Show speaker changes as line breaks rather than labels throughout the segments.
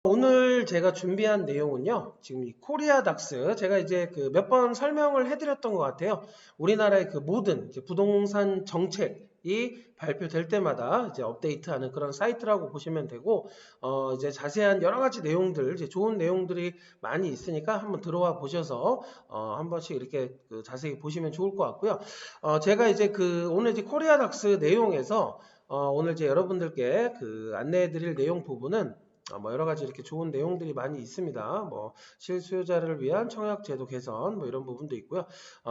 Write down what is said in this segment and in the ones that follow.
오늘 제가 준비한 내용은요. 지금 이 코리아닥스 제가 이제 그 몇 번 설명을 해드렸던 것 같아요. 우리나라의 그 모든 이제 부동산 정책이 발표될 때마다 이제 업데이트하는 그런 사이트라고 보시면 되고, 이제 자세한 여러 가지 내용들, 이제 좋은 내용들이 많이 있으니까 한번 들어와 보셔서 한 번씩 이렇게 그 자세히 보시면 좋을 것 같고요. 제가 이제 그 오늘 이제 코리아닥스 내용에서 오늘 이제 여러분들께 그 안내해드릴 내용 부분은 뭐 여러 가지 이렇게 좋은 내용들이 많이 있습니다. 뭐 실수요자를 위한 청약제도 개선 뭐 이런 부분도 있고요.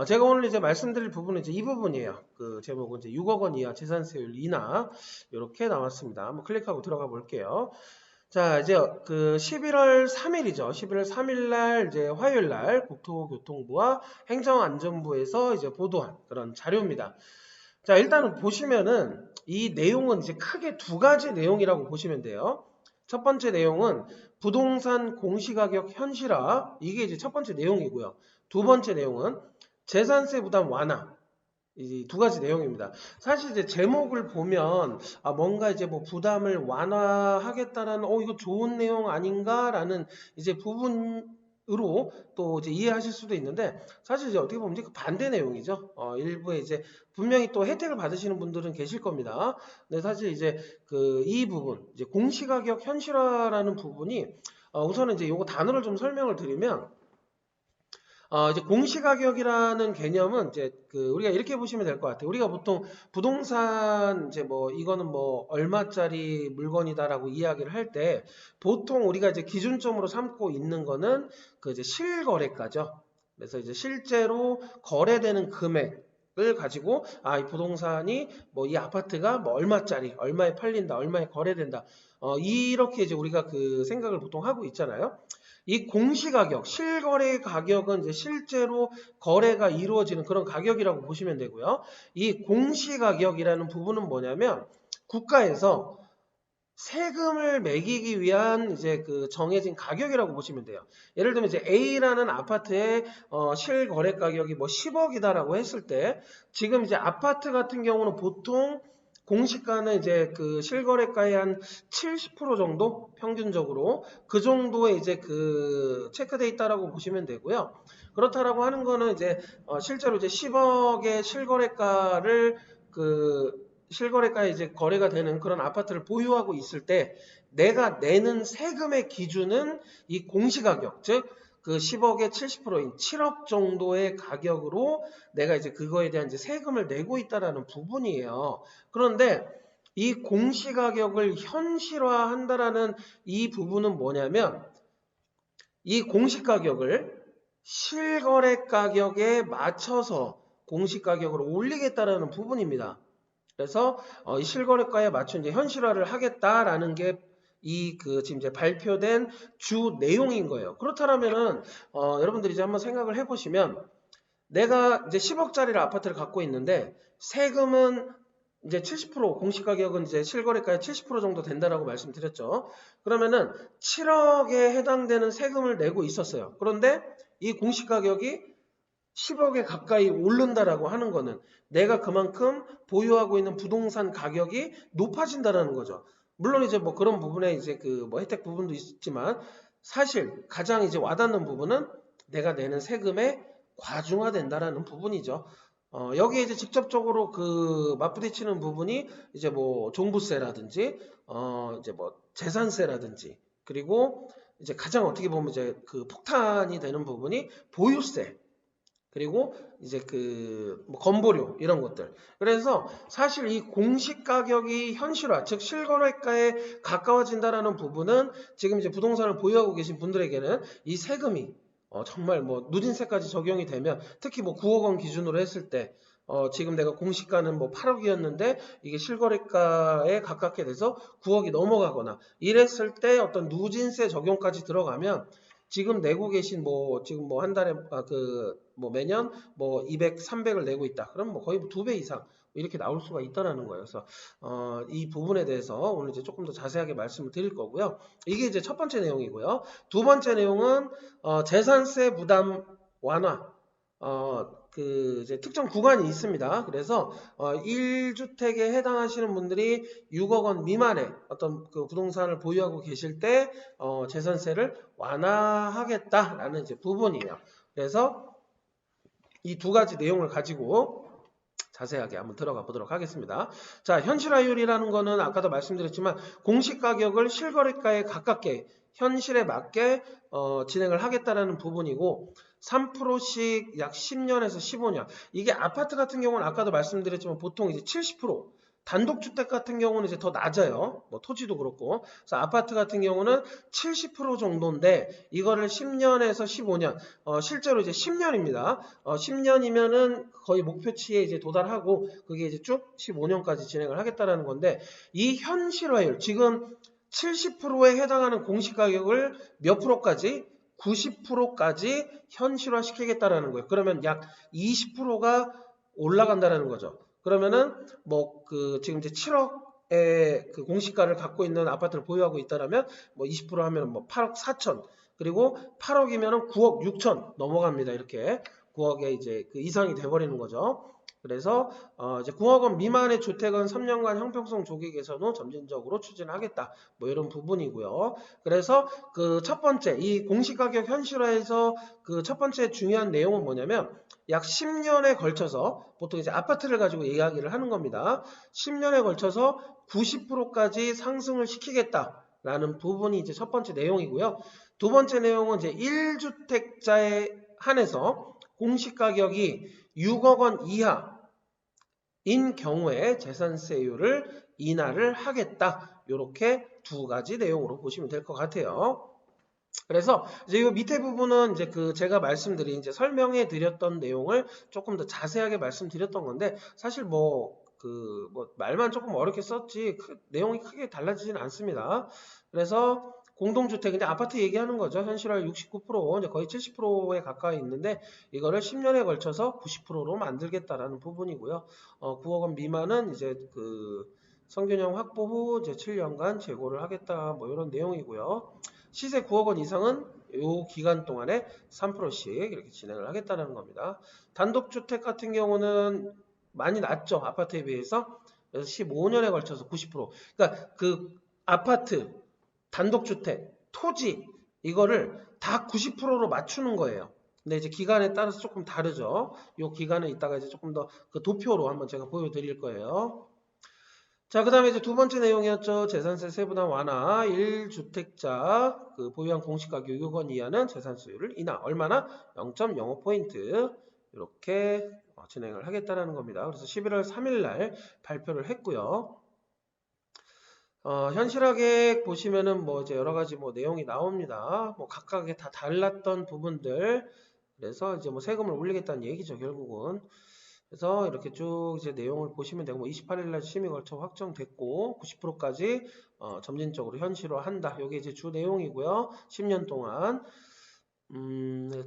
제가 오늘 이제 말씀드릴 부분은 이제 이 부분이에요. 그 제목은 이제 6억 원 이하 재산세율 인하 이렇게 나왔습니다. 한번 클릭하고 들어가 볼게요. 자, 이제 그 11월 3일이죠. 11월 3일 날 이제 화요일 날 국토교통부와 행정안전부에서 이제 보도한 그런 자료입니다. 자, 일단은 보시면은 이 내용은 이제 크게 두 가지 내용이라고 보시면 돼요. 첫 번째 내용은 부동산 공시가격 현실화, 이게 이제 첫 번째 내용이고요. 두 번째 내용은 재산세 부담 완화, 이 두 가지 내용입니다. 사실 이제 제목을 보면 뭔가 이제 뭐 부담을 완화하겠다라는 이거 좋은 내용 아닌가라는 이제 부분으로 또 이제 이해하실 수도 있는데, 사실 이제 어떻게 보면 이제 그 반대 내용이죠. 일부에 이제 분명히 또 혜택을 받으시는 분들은 계실 겁니다. 근데 사실 이제 그 이 부분, 이제 공시가격 현실화라는 부분이 우선은 이제 요거 단어를 좀 설명을 드리면, 이제 공시가격이라는 개념은 이제 그 우리가 이렇게 보시면 될 것 같아요. 우리가 보통 부동산 이제 뭐 이거는 뭐 얼마짜리 물건이다라고 이야기를 할 때 보통 우리가 이제 기준점으로 삼고 있는 거는 그 이제 실거래가죠. 그래서 이제 실제로 거래되는 금액을 가지고 이 부동산이 뭐 이 아파트가 뭐 얼마짜리, 얼마에 팔린다, 얼마에 거래된다. 이렇게 이제 우리가 그 생각을 보통 하고 있잖아요. 이 공시가격, 실거래 가격은 이제 실제로 거래가 이루어지는 그런 가격이라고 보시면 되고요. 이 공시가격이라는 부분은 뭐냐면 국가에서 세금을 매기기 위한 이제 그 정해진 가격이라고 보시면 돼요. 예를 들면 이제 A라는 아파트의 실거래 가격이 뭐 10억이다라고 했을 때, 지금 이제 아파트 같은 경우는 보통 공시가는 이제 그 실거래가의 한 70% 정도 평균적으로 그 정도의 이제 그 체크돼 있다라고 보시면 되고요. 그렇다라고 하는 거는 이제 실제로 이제 10억의 실거래가를 그 실거래가에 이제 거래가 되는 그런 아파트를 보유하고 있을 때 내가 내는 세금의 기준은 이 공시가격, 즉 그 10억의 70%인 7억 정도의 가격으로 내가 이제 그거에 대한 이제 세금을 내고 있다라는 부분이에요. 그런데 이 공시가격을 현실화한다라는 이 부분은 뭐냐면, 이 공시가격을 실거래 가격에 맞춰서 공시가격을 올리겠다라는 부분입니다. 그래서 이 실거래가에 맞춘 이제 현실화를 하겠다라는 게 이 그 지금 이제 발표된 주 내용인 거예요. 그렇다면은 여러분들이 이제 한번 생각을 해보시면, 내가 이제 10억짜리 아파트를 갖고 있는데 세금은 이제 70%, 공시가격은 이제 실거래가의 70% 정도 된다라고 말씀드렸죠. 그러면은 7억에 해당되는 세금을 내고 있었어요. 그런데 이 공시가격이 10억에 가까이 오른다라고 하는 거는 내가 그만큼 보유하고 있는 부동산 가격이 높아진다라는 거죠. 물론 이제 뭐 그런 부분에 이제 그 뭐 혜택 부분도 있지만, 사실 가장 이제 와닿는 부분은 내가 내는 세금의 과중화된다라는 부분이죠. 여기에 이제 직접적으로 그 맞부딪히는 부분이 이제 뭐 종부세라든지 이제 뭐 재산세라든지, 그리고 이제 가장 어떻게 보면 이제 그 폭탄이 되는 부분이 보유세, 그리고 이제 그뭐 건보료 이런 것들. 그래서 사실 이 공시 가격이 현실화, 즉 실거래가에 가까워진다라는 부분은 지금 이제 부동산을 보유하고 계신 분들에게는 이 세금이 정말 뭐 누진세까지 적용이 되면, 특히 뭐 9억 원 기준으로 했을 때 지금 내가 공시가는 뭐 8억이었는데 이게 실거래가에 가깝게 돼서 9억이 넘어가거나 이랬을 때 어떤 누진세 적용까지 들어가면, 지금 내고 계신 뭐 지금 뭐 한 달에 그 뭐 매년 뭐 200, 300을 내고 있다. 그럼 뭐 거의 2배 이상 이렇게 나올 수가 있다라는 거예요. 그래서 이 부분에 대해서 오늘 이제 조금 더 자세하게 말씀을 드릴 거고요. 이게 이제 첫 번째 내용이고요. 두 번째 내용은 재산세 부담 완화. 그 이제 특정 구간이 있습니다. 그래서 1주택에 해당하시는 분들이 6억 원 미만의 어떤 그 부동산을 보유하고 계실 때 재산세를 완화하겠다라는 이제 부분이에요. 그래서 이 두 가지 내용을 가지고 자세하게 한번 들어가 보도록 하겠습니다. 자, 현실화율이라는 거는 아까도 말씀드렸지만 공시가격을 실거래가에 가깝게 현실에 맞게 진행을 하겠다라는 부분이고 3%씩 약 10년에서 15년. 이게 아파트 같은 경우는 아까도 말씀드렸지만 보통 이제 70%, 단독주택 같은 경우는 이제 더 낮아요. 뭐 토지도 그렇고. 그래서 아파트 같은 경우는 70% 정도인데 이거를 10년에서 15년, 실제로 이제 10년입니다. 10년이면은 거의 목표치에 이제 도달하고 그게 이제 쭉 15년까지 진행을 하겠다라는 건데 이 현실화율 지금 70%에 해당하는 공시가격을 몇 프로까지? 90%까지 현실화시키겠다라는 거예요. 그러면 약 20%가 올라간다라는 거죠. 그러면은 뭐 그 지금 이제 7억의 그 공시가를 갖고 있는 아파트를 보유하고 있다라면 뭐 20% 하면 뭐 8억 4천 그리고 8억이면은 9억 6천 넘어갑니다. 이렇게 9억에 이제 그 이상이 돼버리는 거죠. 그래서 이제 9억 원 미만의 주택은 3년간 형평성 조기 개선 후 점진적으로 추진하겠다. 뭐 이런 부분이고요. 그래서 그 첫 번째 이 공시가격 현실화에서 그 첫 번째 중요한 내용은 뭐냐면 약 10년에 걸쳐서 보통 이제 아파트를 가지고 이야기를 하는 겁니다. 10년에 걸쳐서 90%까지 상승을 시키겠다라는 부분이 이제 첫 번째 내용이고요. 두 번째 내용은 이제 1주택자에 한해서 공시가격이 6억 원 이하인 경우에 재산세율을 인하를 하겠다. 이렇게 두 가지 내용으로 보시면 될 것 같아요. 그래서 이제 이 밑에 부분은 이제 그 제가 말씀드린 이제 설명해 드렸던 내용을 조금 더 자세하게 말씀드렸던 건데 사실 뭐 말만 조금 어렵게 썼지 내용이 크게 달라지진 않습니다. 그래서 공동주택 이제 아파트 얘기하는 거죠. 현실화율 69% 이제 거의 70%에 가까이 있는데 이거를 10년에 걸쳐서 90%로 만들겠다라는 부분이고요. 9억 원 미만은 이제 그 성균형 확보 후 이제 7년간 재고를 하겠다 뭐 이런 내용이고요. 시세 9억 원 이상은 이 기간 동안에 3%씩 이렇게 진행을 하겠다는 겁니다. 단독주택 같은 경우는 많이 낮죠. 아파트에 비해서. 그래서 15년에 걸쳐서 90%. 그러니까 그 아파트, 단독주택, 토지 이거를 다 90%로 맞추는 거예요. 근데 이제 기간에 따라서 조금 다르죠. 이 기간은 이따가 이제 조금 더 그 도표로 한번 제가 보여드릴 거예요. 자, 그 다음에 이제 두 번째 내용이었죠. 재산세 세부담 완화. 1주택자 그 보유한 공시가격 6억 원 이하는 재산세율을 인하. 얼마나? 0.05포인트. 이렇게 진행을 하겠다는 겁니다. 그래서 11월 3일 날 발표를 했고요. 현실하게 보시면은 뭐 이제 여러 가지 뭐 내용이 나옵니다. 뭐 각각의 다 달랐던 부분들. 그래서 이제 뭐 세금을 올리겠다는 얘기죠, 결국은. 그래서 이렇게 쭉 이제 내용을 보시면 되고 28일 날 심의 걸쳐 확정됐고 90%까지 점진적으로 현실화한다. 이게 이제 주 내용이고요. 10년 동안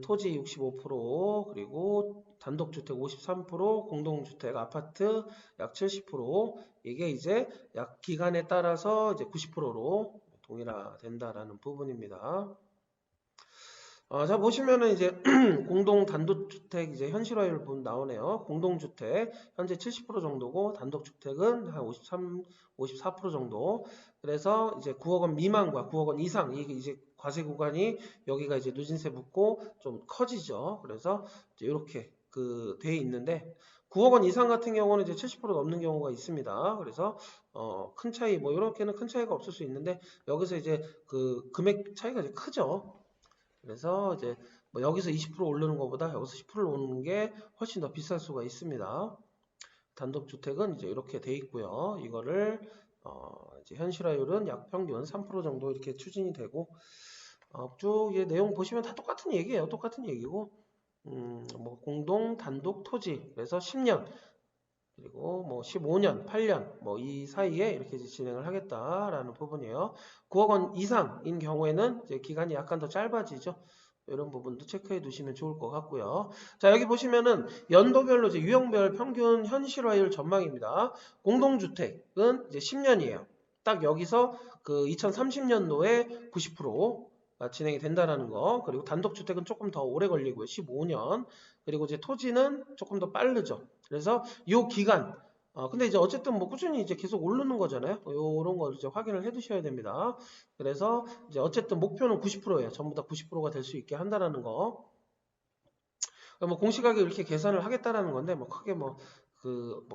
토지 65% 그리고 단독주택 53% 공동주택 아파트 약 70% 이게 이제 약 기간에 따라서 이제 90%로 동일화된다라는 부분입니다. 자, 보시면은 이제 공동 단독주택 이제 현실화율 부분 나오네요. 공동주택 현재 70% 정도고 단독주택은 한 54% 정도. 그래서 이제 9억 원 미만과 9억 원 이상 이게 이제 과세 구간이 여기가 이제 누진세 붙고 좀 커지죠. 그래서 이제 이렇게 그 돼 있는데 9억 원 이상 같은 경우는 이제 70% 넘는 경우가 있습니다. 그래서 큰 차이 뭐 이렇게는 큰 차이가 없을 수 있는데 여기서 이제 그 금액 차이가 이제 크죠. 그래서 이제 뭐 여기서 20% 오르는 것보다 여기서 10% 오르는 게 훨씬 더 비쌀 수가 있습니다. 단독주택은 이제 이렇게 돼 있고요. 이거를 이제 현실화율은 약 평균 3% 정도 이렇게 추진이 되고 쭉 내용 보시면 다 똑같은 얘기예요. 똑같은 얘기고 뭐 공동 단독 토지 그래서 10년 그리고 뭐 15년, 8년 뭐 이 사이에 이렇게 진행을 하겠다라는 부분이에요. 9억 원 이상인 경우에는 이제 기간이 약간 더 짧아지죠. 이런 부분도 체크해 두시면 좋을 것 같고요. 자, 여기 보시면은 연도별로 이제 유형별 평균 현실화율 전망입니다. 공동주택은 이제 10년이에요. 딱 여기서 그 2030년도에 90%, 진행이 된다라는 거. 그리고 단독주택은 조금 더 오래 걸리고요. 15년. 그리고 이제 토지는 조금 더 빠르죠. 그래서 요 기간. 근데 이제 어쨌든 뭐 꾸준히 이제 계속 오르는 거잖아요. 요런 걸 이제 확인을 해 두셔야 됩니다. 그래서 이제 어쨌든 목표는 90%예요. 전부 다 90%가 될 수 있게 한다라는 거. 뭐 공시가격 이렇게 계산을 하겠다라는 건데 뭐 크게 뭐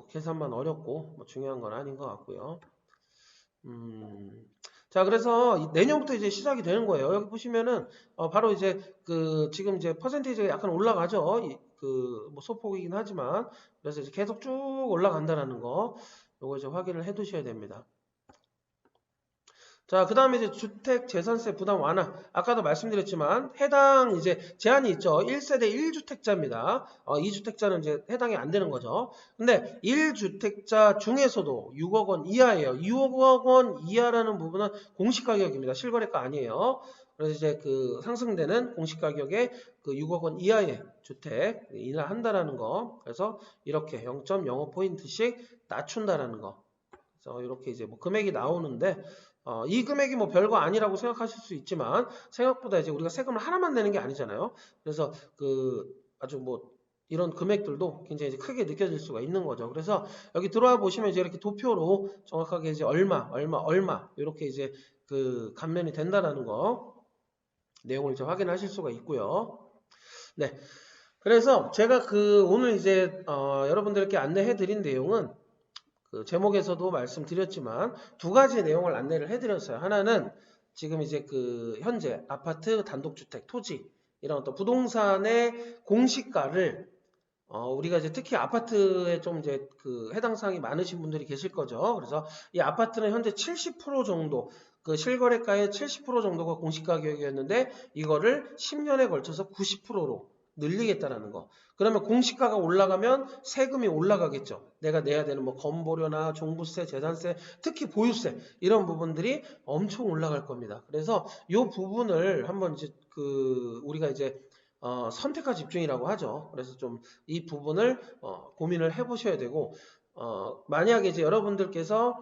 계산만 어렵고 뭐 중요한 건 아닌 것 같고요. 자, 그래서 내년부터 이제 시작이 되는 거예요. 여기 보시면은 바로 이제 지금 이제 퍼센테이지가 약간 올라가죠. 뭐 소폭이긴 하지만 그래서 이제 계속 쭉 올라간다라는 거 요거 이제 확인을 해 두셔야 됩니다. 자, 그 다음에 이제 주택 재산세 부담 완화. 아까도 말씀드렸지만 해당 이제 제한이 있죠. 1세대 1주택자입니다. 2주택자는 이제 해당이 안 되는 거죠. 근데 1주택자 중에서도 6억 원 이하예요. 6억 원 이하라는 부분은 공시가격입니다. 실거래가 아니에요. 그래서 이제 상승되는 공시가격에 6억 원 이하의 주택 인하한다라는 거. 그래서 이렇게 0.05포인트씩 낮춘다라는 거. 그래서 이렇게 이제 뭐 금액이 나오는데 이 금액이 뭐 별거 아니라고 생각하실 수 있지만 생각보다 이제 우리가 세금을 하나만 내는 게 아니잖아요. 그래서 아주 뭐 이런 금액들도 굉장히 이제 크게 느껴질 수가 있는 거죠. 그래서 여기 들어와 보시면 이제 이렇게 도표로 정확하게 이제 얼마 이렇게 이제 감면이 된다라는 거 내용을 이제 확인하실 수가 있고요. 네. 그래서 제가 오늘 이제 여러분들께 안내해 드린 내용은 제목에서도 말씀드렸지만 두 가지 내용을 안내를 해드렸어요. 하나는 지금 이제 현재 아파트, 단독주택, 토지 이런 어떤 부동산의 공시가를 우리가 이제 특히 아파트에 좀 이제 해당 사항이 많으신 분들이 계실 거죠. 그래서 이 아파트는 현재 70% 정도 실거래가의 70% 정도가 공시가격이었는데 이거를 10년에 걸쳐서 90%로 늘리겠다라는 거. 그러면 공시가가 올라가면 세금이 올라가겠죠. 내가 내야 되는 뭐 건보료나 종부세, 재산세, 특히 보유세 이런 부분들이 엄청 올라갈 겁니다. 그래서 이 부분을 한번 이제 우리가 이제 선택과 집중이라고 하죠. 그래서 좀 이 부분을 고민을 해보셔야 되고 만약에 이제 여러분들께서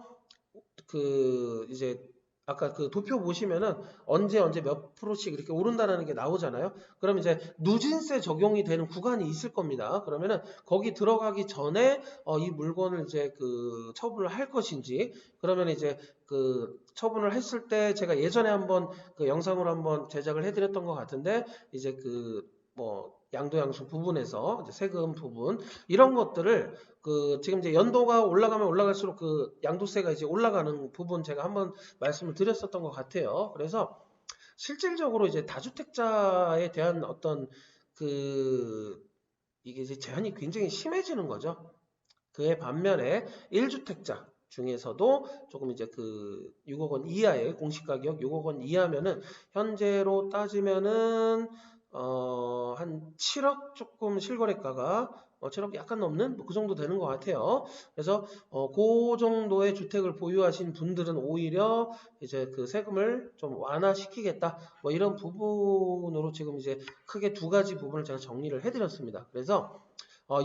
이제 아까 도표 보시면은 언제 몇 프로씩 이렇게 오른다라는 게 나오잖아요. 그럼 이제 누진세 적용이 되는 구간이 있을 겁니다. 그러면은 거기 들어가기 전에 이 물건을 이제 처분을 할 것인지 그러면 이제 처분을 했을 때 제가 예전에 한번 영상으로 한번 제작을 해드렸던 것 같은데 이제 뭐 양도양수 부분에서 이제 세금 부분 이런 것들을 지금 이제 연도가 올라가면 올라갈수록 양도세가 이제 올라가는 부분 제가 한번 말씀을 드렸었던 것 같아요. 그래서 실질적으로 이제 다주택자에 대한 어떤 이게 이제 제한이 굉장히 심해지는 거죠. 그에 반면에 1주택자 중에서도 조금 이제 6억 원 이하의 공시가격 6억 원 이하면은 현재로 따지면은 한 7억 조금 실거래가가 7억 약간 넘는 뭐 그 정도 되는 것 같아요. 그래서 그 정도의 주택을 보유하신 분들은 오히려 이제 세금을 좀 완화시키겠다 뭐 이런 부분으로 지금 이제 크게 두 가지 부분을 제가 정리를 해드렸습니다. 그래서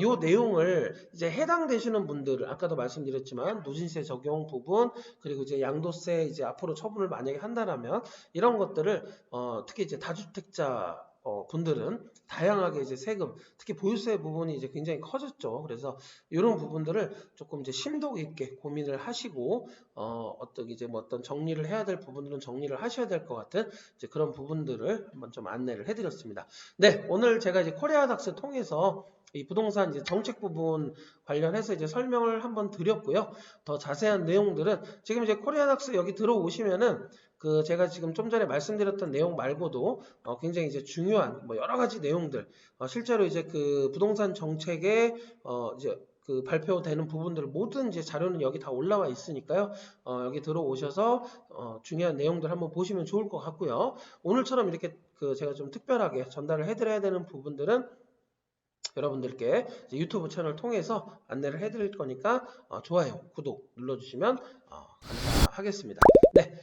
요 내용을 이제 해당되시는 분들 아까도 말씀드렸지만 누진세 적용 부분 그리고 이제 양도세 이제 앞으로 처분을 만약에 한다라면 이런 것들을 특히 이제 다주택자 분들은 다양하게 이제 세금, 특히 보유세 부분이 이제 굉장히 커졌죠. 그래서 이런 부분들을 조금 이제 심도 있게 고민을 하시고 이제 뭐 어떤 정리를 해야 될 부분들은 정리를 하셔야 될 것 같은 이제 그런 부분들을 한번 좀 안내를 해드렸습니다. 네, 오늘 제가 이제 코리아닥스 통해서 이 부동산 이제 정책 부분 관련해서 이제 설명을 한번 드렸고요. 더 자세한 내용들은 지금 이제 코리아닥스 여기 들어오시면은 제가 지금 좀 전에 말씀드렸던 내용 말고도 굉장히 이제 중요한 뭐 여러 가지 내용들 실제로 이제 부동산 정책에 이제 발표되는 부분들 모든 이제 자료는 여기 다 올라와 있으니까요. 여기 들어오셔서 중요한 내용들 한번 보시면 좋을 것 같고요. 오늘처럼 이렇게 제가 좀 특별하게 전달을 해드려야 되는 부분들은 여러분들께 이제 유튜브 채널 통해서 안내를 해드릴 거니까 좋아요, 구독 눌러주시면 감사하겠습니다. 네.